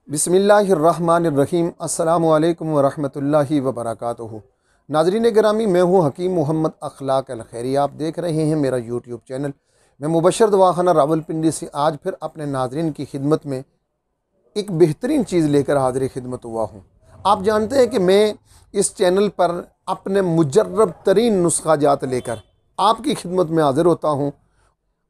बिस्मिल्लाहिर्रहमानिर्रहीम। अस्सलामु अलैकुम वरहमतुल्लाहि वबरकातुहू। नाज़रीन गिरामी, मैं हूँ हकीम मोहम्मद अखलाक अल खैरी। आप देख रहे हैं मेरा यूट्यूब चैनल। मैं मुबशर दवाखाना रावलपिंडी से आज फिर अपने नाज़रीन की खिदमत में एक बेहतरीन चीज़ लेकर हाज़िर खिदमत हुआ हूँ। आप जानते हैं कि मैं इस चैनल पर अपने मुजर्रब तरीन नुस्खा जात लेकर आपकी खिदमत में हाज़िर होता हूँ।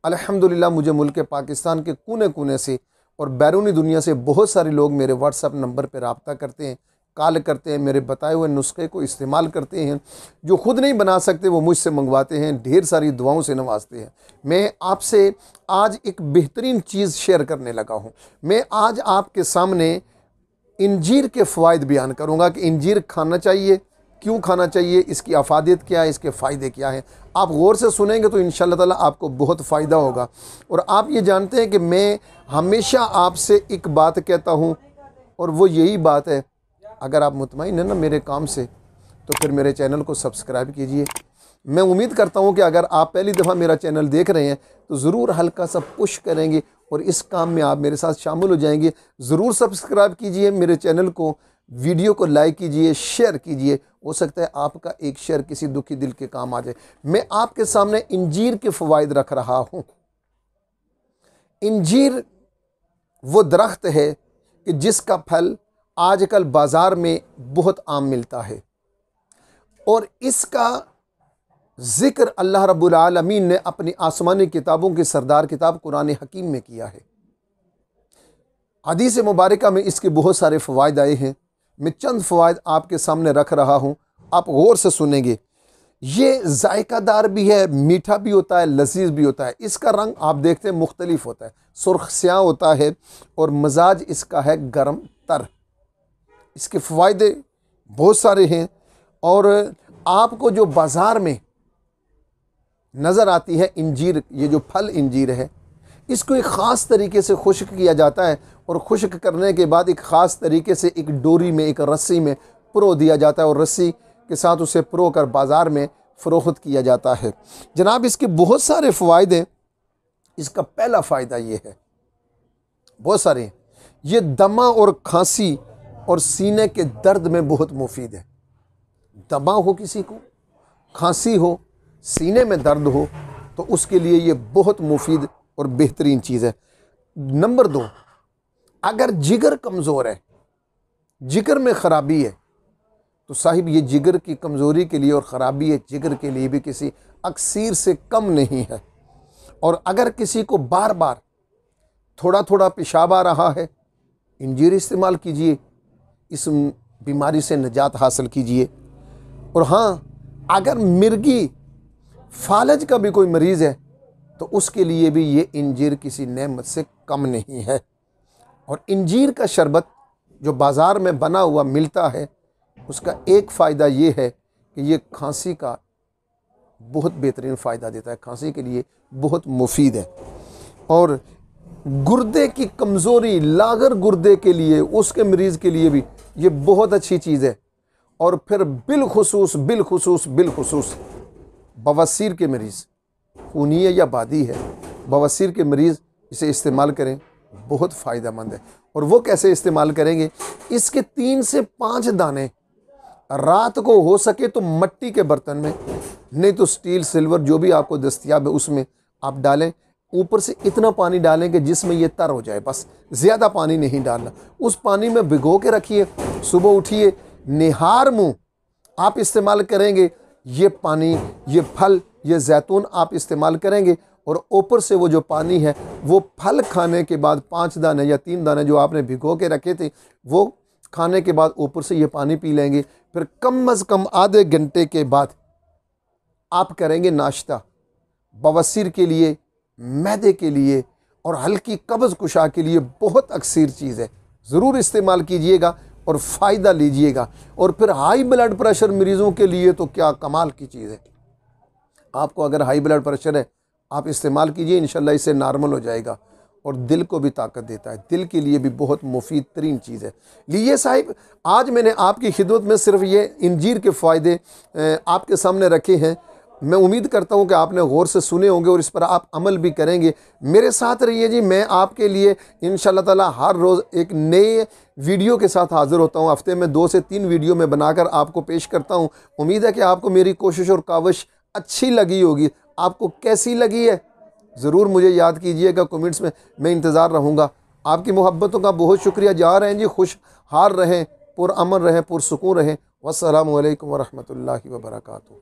अल्हम्दुलिल्लाह मुझे मुल्क पाकिस्तान के कोने कोने से और बैरूनी दुनिया से बहुत सारे लोग मेरे व्हाट्सएप नंबर पर रब्ता करते हैं, कॉल करते हैं, मेरे बताए हुए नुस्खे को इस्तेमाल करते हैं। जो ख़ुद नहीं बना सकते वो मुझसे मंगवाते हैं, ढेर सारी दुआओं से नवाजते हैं। मैं आपसे आज एक बेहतरीन चीज़ शेयर करने लगा हूँ। मैं आज आपके सामने इंजीर के फ़वाइद बयान करूँगा कि इंजीर खाना चाहिए, क्यों खाना चाहिए, इसकी अफादियत क्या है, इसके फ़ायदे क्या हैं। आप गौर से सुनेंगे तो इंशाअल्लाह ताला आपको बहुत फ़ायदा होगा। और आप ये जानते हैं कि मैं हमेशा आपसे एक बात कहता हूँ और वो यही बात है, अगर आप मुतमईन हैं ना मेरे काम से तो फिर मेरे चैनल को सब्सक्राइब कीजिए। मैं उम्मीद करता हूँ कि अगर आप पहली दफ़ा मेरा चैनल देख रहे हैं तो ज़रूर हल्का सा पुश करेंगे और इस काम में आप मेरे साथ शामिल हो जाएंगे। ज़रूर सब्सक्राइब कीजिए मेरे चैनल को, वीडियो को लाइक कीजिए, शेयर कीजिए। हो सकता है आपका एक शेयर किसी दुखी दिल के काम आ जाए। मैं आपके सामने इंजीर के फ़वाइद रख रहा हूँ। इंजीर वो दरख्त है कि जिसका फल आजकल बाज़ार में बहुत आम मिलता है और इसका ज़िक्र अल्लाह रब्बुल आलमीन ने अपनी आसमानी किताबों की सरदार किताब कुरान हकीम में किया है। हदीस मुबारका में इसके बहुत सारे फ़वाइद आए हैं। मैं चंद फ़वाइद आपके सामने रख रहा हूँ, आप गौर से सुनेंगे। ये जायकादार भी है, मीठा भी होता है, लजीज भी होता है। इसका रंग आप देखते हैं मुख्तलिफ होता है, सुर्ख स्याह होता है और मजाज इसका है गर्म तर। इसके फ़वायदे बहुत सारे हैं और आपको जो बाज़ार में नज़र आती है इंजीर, ये जो फल इंजीर है, इसको एक ख़ास तरीके से खुश्क किया जाता है और खुश्क करने के बाद एक ख़ास तरीके से एक डोरी में, एक रस्सी में पुरो दिया जाता है और रस्सी के साथ उसे पुरो कर बाज़ार में फ़रोख्त किया जाता है। जनाब, इसके बहुत सारे फ़वायद हैं। इसका पहला फ़ायदा ये है, बहुत सारे हैं, ये दमा और खांसी और सीने के दर्द में बहुत मुफीद है। दमा हो किसी को, खांसी हो, सीने में दर्द हो तो उसके लिए ये बहुत मुफीद और बेहतरीन चीज़ है। नंबर 2, अगर जिगर कमज़ोर है, जिगर में ख़राबी है, तो साहिब ये जिगर की कमज़ोरी के लिए और ख़राबी है जिगर के लिए भी किसी अक्सीर से कम नहीं है। और अगर किसी को बार बार थोड़ा थोड़ा पेशाब आ रहा है, इंजीर इस्तेमाल कीजिए, इस बीमारी से निजात हासिल कीजिए। और हाँ, अगर मिर्गी फालज का भी कोई मरीज़ है तो उसके लिए भी ये इंजीर किसी नेमत से कम नहीं है। और इंजीर का शरबत जो बाज़ार में बना हुआ मिलता है, उसका एक फ़ायदा ये है कि ये खांसी का बहुत बेहतरीन फ़ायदा देता है, खांसी के लिए बहुत मुफीद है। और गुर्दे की कमज़ोरी, लागर गुर्दे के लिए, उसके मरीज़ के लिए भी ये बहुत अच्छी चीज़ है। और फिर बिलखुसूस बवासीर के मरीज़, खूनी है या बादी है, बवासीर के मरीज़ इसे इस्तेमाल करें, बहुत फ़ायदेमंद है। और वो कैसे इस्तेमाल करेंगे, इसके 3 से 5 दाने रात को हो सके तो मट्टी के बर्तन में, नहीं तो स्टील सिल्वर जो भी आपको दस्तयाब है उसमें आप डालें। ऊपर से इतना पानी डालें कि जिसमें ये तर हो जाए, बस ज़्यादा पानी नहीं डालना। उस पानी में भिगो के रखिए, सुबह उठिए, निहार मुँह आप इस्तेमाल करेंगे ये पानी, ये फल, ये जैतून आप इस्तेमाल करेंगे। और ऊपर से वो जो पानी है वो फल खाने के बाद 5 दाने या 3 दाने जो आपने भिगो के रखे थे वो खाने के बाद ऊपर से ये पानी पी लेंगे। फिर कम अज़ कम आधे घंटे के बाद आप करेंगे नाश्ता। बवासीर के लिए, मैदे के लिए और हल्की कब्ज़ कुशा के लिए बहुत अक्सीर चीज़ है। ज़रूर इस्तेमाल कीजिएगा और फ़ायदा लीजिएगा। और फिर हाई ब्लड प्रेशर मरीज़ों के लिए तो क्या कमाल की चीज़ है। आपको अगर हाई ब्लड प्रेशर है आप इस्तेमाल कीजिए, इंशाल्लाह इससे नॉर्मल हो जाएगा। और दिल को भी ताकत देता है, दिल के लिए भी बहुत मुफीद तरीन चीज़ है। लीजिए साहिब, आज मैंने आपकी खिदमत में सिर्फ ये इंजीर के फ़ायदे आपके सामने रखे हैं। मैं उम्मीद करता हूं कि आपने गौर से सुने होंगे और इस पर आप अमल भी करेंगे। मेरे साथ रहिए जी, मैं आपके लिए इंशाअल्लाह ताला हर रोज़ एक नए वीडियो के साथ हाज़िर होता हूं। हफ्ते में 2 से 3 वीडियो में बनाकर आपको पेश करता हूं। उम्मीद है कि आपको मेरी कोशिश और काविश अच्छी लगी होगी। आपको कैसी लगी है ज़रूर मुझे याद कीजिएगा कमेंट्स में, मैं इंतज़ार रहूँगा। आपकी मोहब्बतों का बहुत शुक्रिया। जा रहे हैं जी, खुश हाल रहें, पुरअमन रहें, पुरसुकून रहें। वस्सलामु अलैकुम वरहमतुल्लाहि वबरकातुहू।